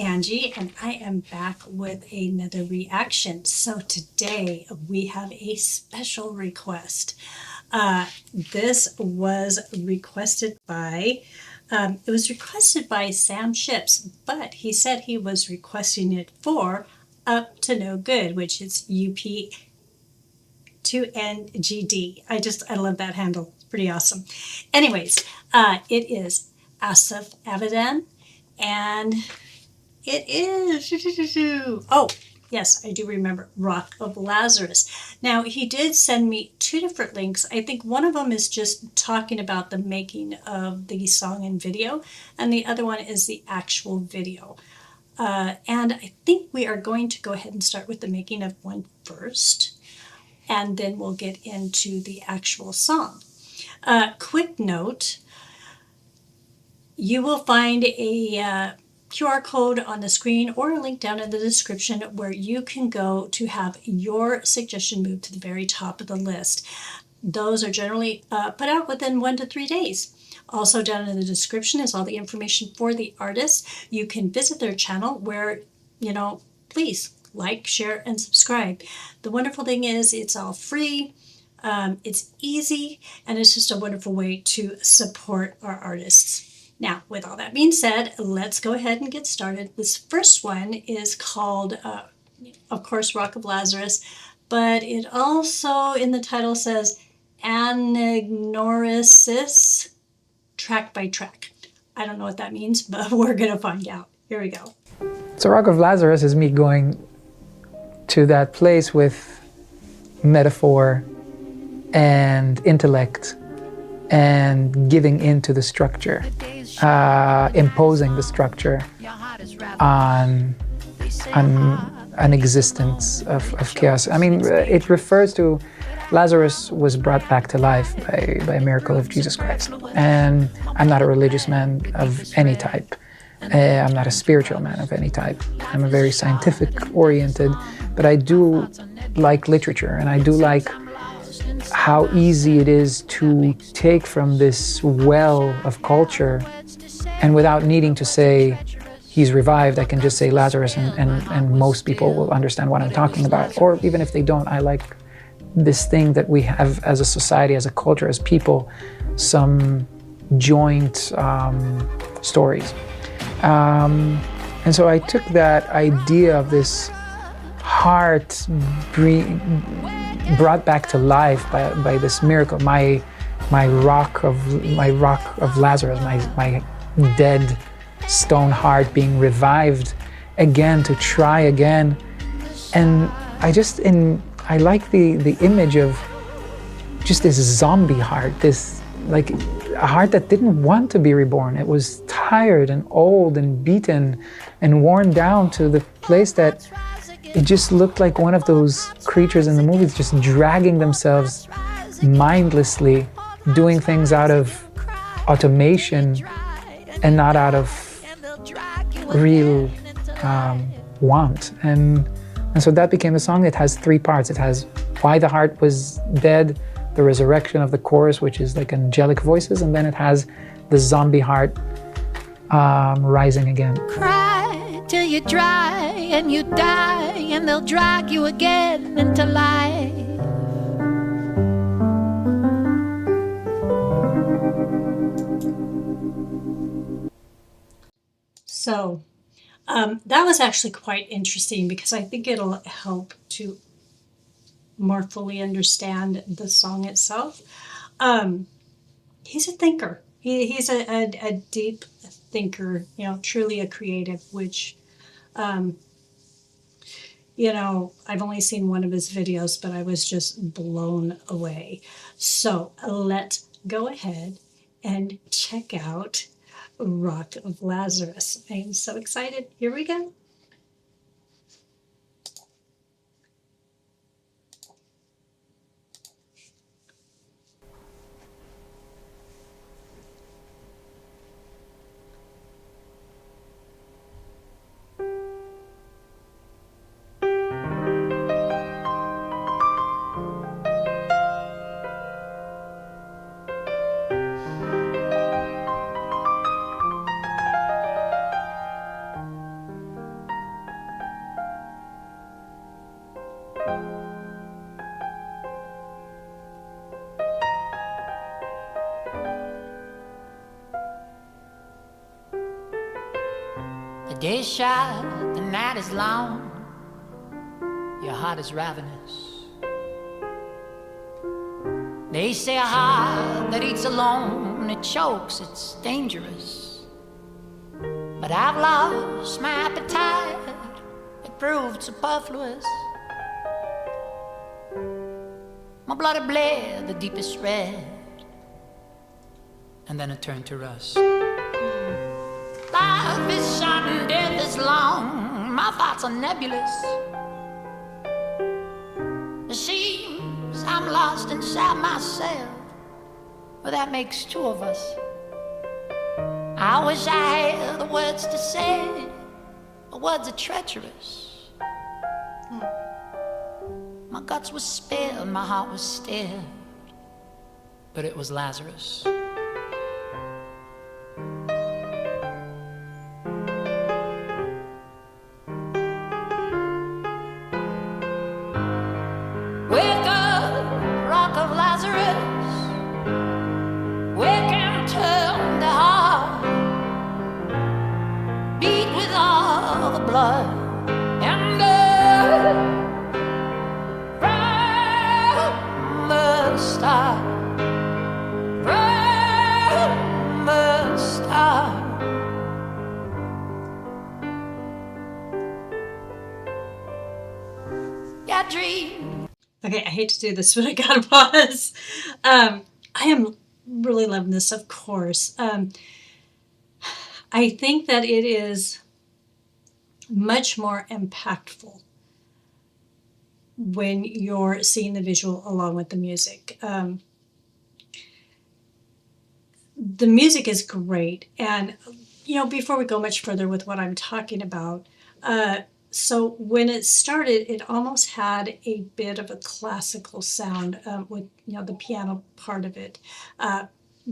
Angie, and I am back with another reaction. So today we have a special request. This was requested by, it was requested by Sam Ships, but he said he was requesting it for Up to No Good, which is UP2NGD. I love that handle. It's pretty awesome. Anyways, it is ASAF Avidan, and it is, oh, yes, I do remember, Rock of Lazarus. Now, he did send me two different links. I think one of them is just talking about the making of the song and video, and the other one is the actual video. And I think we are going to go ahead and start with the making of one first, and then we'll get into the actual song. Quick note, you will find a QR code on the screen or a link down in the description where you can go to have your suggestion moved to the very top of the list. Those are generally put out within 1 to 3 days. Also down in the description is all the information for the artist. You can visit their channel where, please like, share, and subscribe. The wonderful thing is it's all free, it's easy, and it's just a wonderful way to support our artists. Now, with all that being said, let's go ahead and get started. This first one is called, of course, Rock of Lazarus, but it also in the title says Anagnorisis, track by track. I don't know what that means, but we're going to find out. Here we go. So Rock of Lazarus is me going to that place with metaphor and intellect and giving into the structure. Imposing the structure on an existence of chaos. I mean, it refers to Lazarus was brought back to life by a miracle of Jesus Christ. And I'm not a religious man of any type. I'm not a spiritual man of any type. I'm a very scientific oriented, but I do like literature, and I do like how easy it is to take from this well of culture, and without needing to say he's revived, I can just say Lazarus, and most people will understand what I'm talking about. Or even if they don't, I like this thing that we have as a society, as a culture, as people, some joint stories. And so I took that idea of this heart brought back to life by this miracle, my rock of Lazarus, my dead stone heart being revived again to try again. And I like the image of just this zombie heart, this like a heart that didn't want to be reborn. It was tired and old and beaten and worn down to the place that it just looked like one of those creatures in the movies just dragging themselves mindlessly, doing things out of automation and not out of real want. And so that became the song. It has 3 parts. It has why the heart was dead, the resurrection of the chorus, which is like angelic voices, and then it has the zombie heart rising again. Cry till you're dry and you die, and they'll drag you again into life. So that was actually quite interesting because I think it'll help to more fully understand the song itself. He's a thinker. He's a deep thinker, truly a creative, which, I've only seen one of his videos, but I was just blown away. So let's go ahead and check out Rock of Lazarus. I am so excited. Here we go. The day's short, the night is long, your heart is ravenous. They say a heart that eats alone, it chokes, it's dangerous. But I've lost my appetite, it proved superfluous. My blood had bled the deepest red, and then it turned to rust. Life is short and death is long, my thoughts are nebulous. It seems I'm lost inside myself, but that makes two of us. I wish I had the words to say, but words are treacherous. My guts were spilled, my heart was stilled, but it was Lazarus. Wake up, rock of Lazarus, wake and turn the heart, beat with all the blood and blood from the start, from the start. Yeah, dream. Okay, I hate to do this, but I gotta pause. I am really loving this, of course. I think that it is much more impactful when you're seeing the visual along with the music. The music is great. And, before we go much further with what I'm talking about, so when it started, it almost had a bit of a classical sound with, the piano part of it.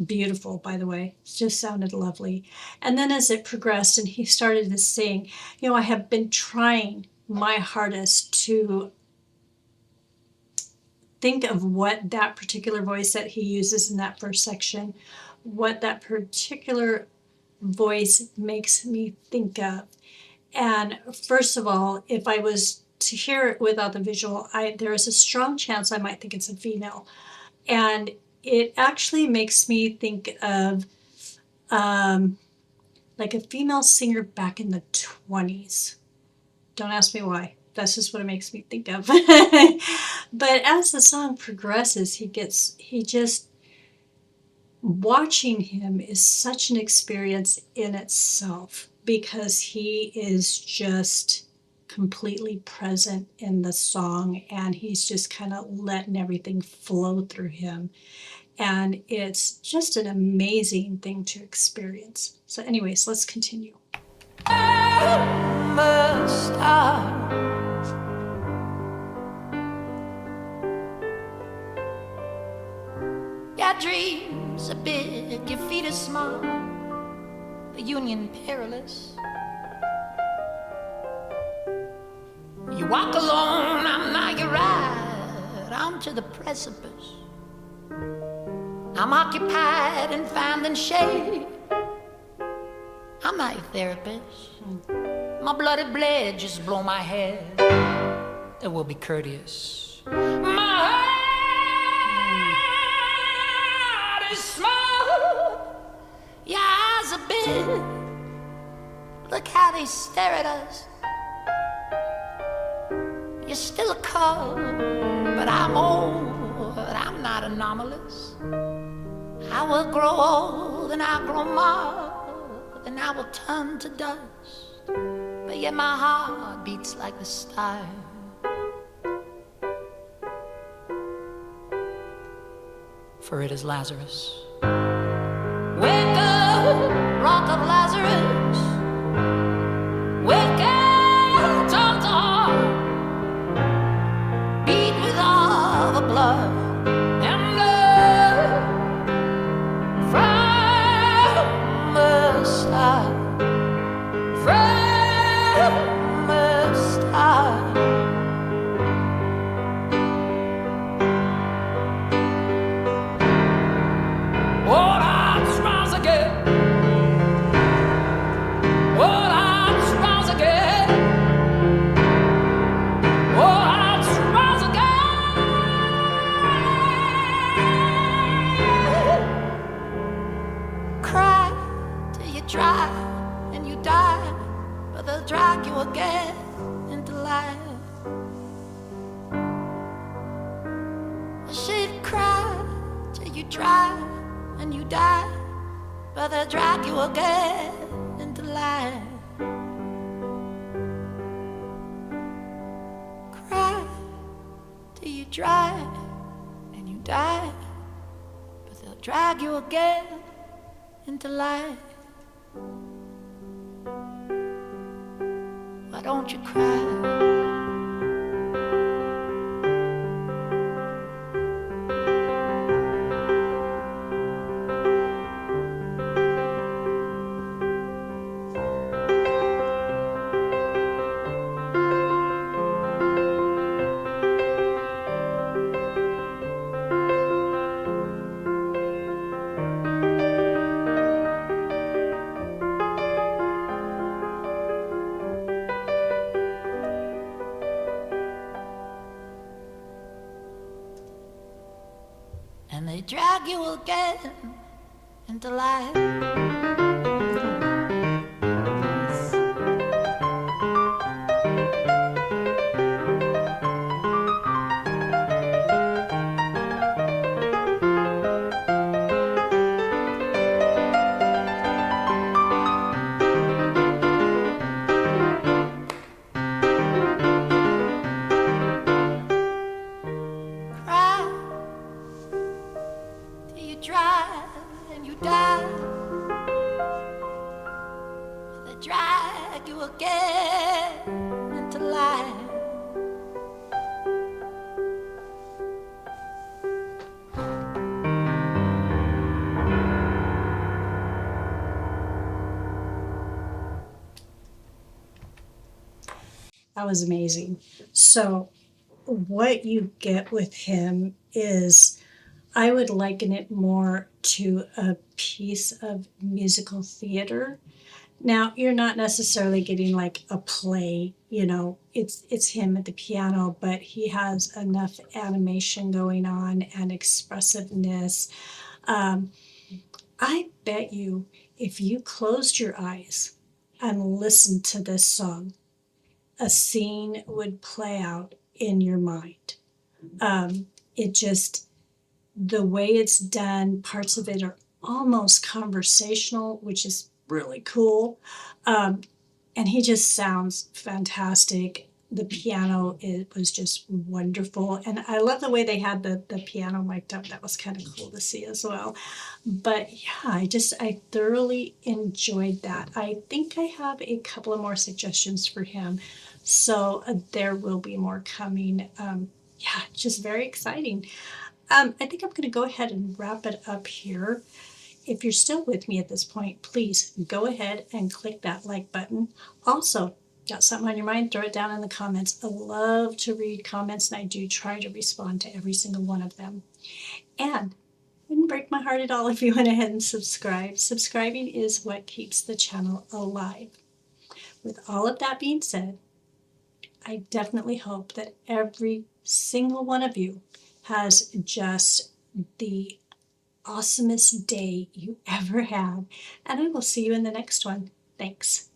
Beautiful, by the way. It just sounded lovely. And then as it progressed and he started to sing, I have been trying my hardest to think of what that particular voice that he uses in that first section, what that particular voice makes me think of. And first of all, if I was to hear it without the visual, there is a strong chance I might think it's a female. And it actually makes me think of like a female singer back in the 20s. Don't ask me why. That's just what it makes me think of. But as the song progresses, watching him is such an experience in itself, because he is just completely present in the song and he's just kind of letting everything flow through him. And it's just an amazing thing to experience. So anyways, let's continue. Your dreams are big, your feet are small, the union perilous. You walk alone, I'm not your ride, onto the precipice. I'm occupied and finding shade. I'm not your therapist. My bloody blade just blow my head. It will be courteous. My heart is small. Your eyes are big. Look how they stare at us. You're still a cub, but I'm old. I'm not anomalous. I will grow old and I'll grow mold and I will turn to dust. But yet my heart beats like the stars. For it is Lazarus. Wake up, rock of Lazarus. Wake up, talk to heart. Beat with all the blood and blood from the start. From the start. try and you die, but they'll drag you again into life. Cry till you dry and you die, but they'll drag you again into life. Why don't you cry? And they drag you again into life. Cry till you dry and you die. They drag you again into life. That was amazing. So, what you get with him is, I would liken it more to a piece of musical theater. Now, you're not necessarily getting like a play, it's him at the piano, but he has enough animation going on and expressiveness. Um, I bet you if you closed your eyes and listened to this song, a scene would play out in your mind. It just, the way it's done, parts of it are almost conversational, which is really cool. Um, and he just sounds fantastic. The piano, it was just wonderful. And I love the way they had the piano mic'd up. That was kind of cool to see as well. But yeah, I thoroughly enjoyed that. I think I have a couple of more suggestions for him. So there will be more coming. Yeah, just very exciting. I think I'm going to go ahead and wrap it up here. If you're still with me at this point, please go ahead and click that like button. Also, got something on your mind, throw it down in the comments. I love to read comments, and I do try to respond to every single one of them. And it wouldn't break my heart at all if you went ahead and subscribed. Subscribing is what keeps the channel alive. With all of that being said, I definitely hope that every single one of you has just the awesomest day you ever have. And I will see you in the next one. Thanks.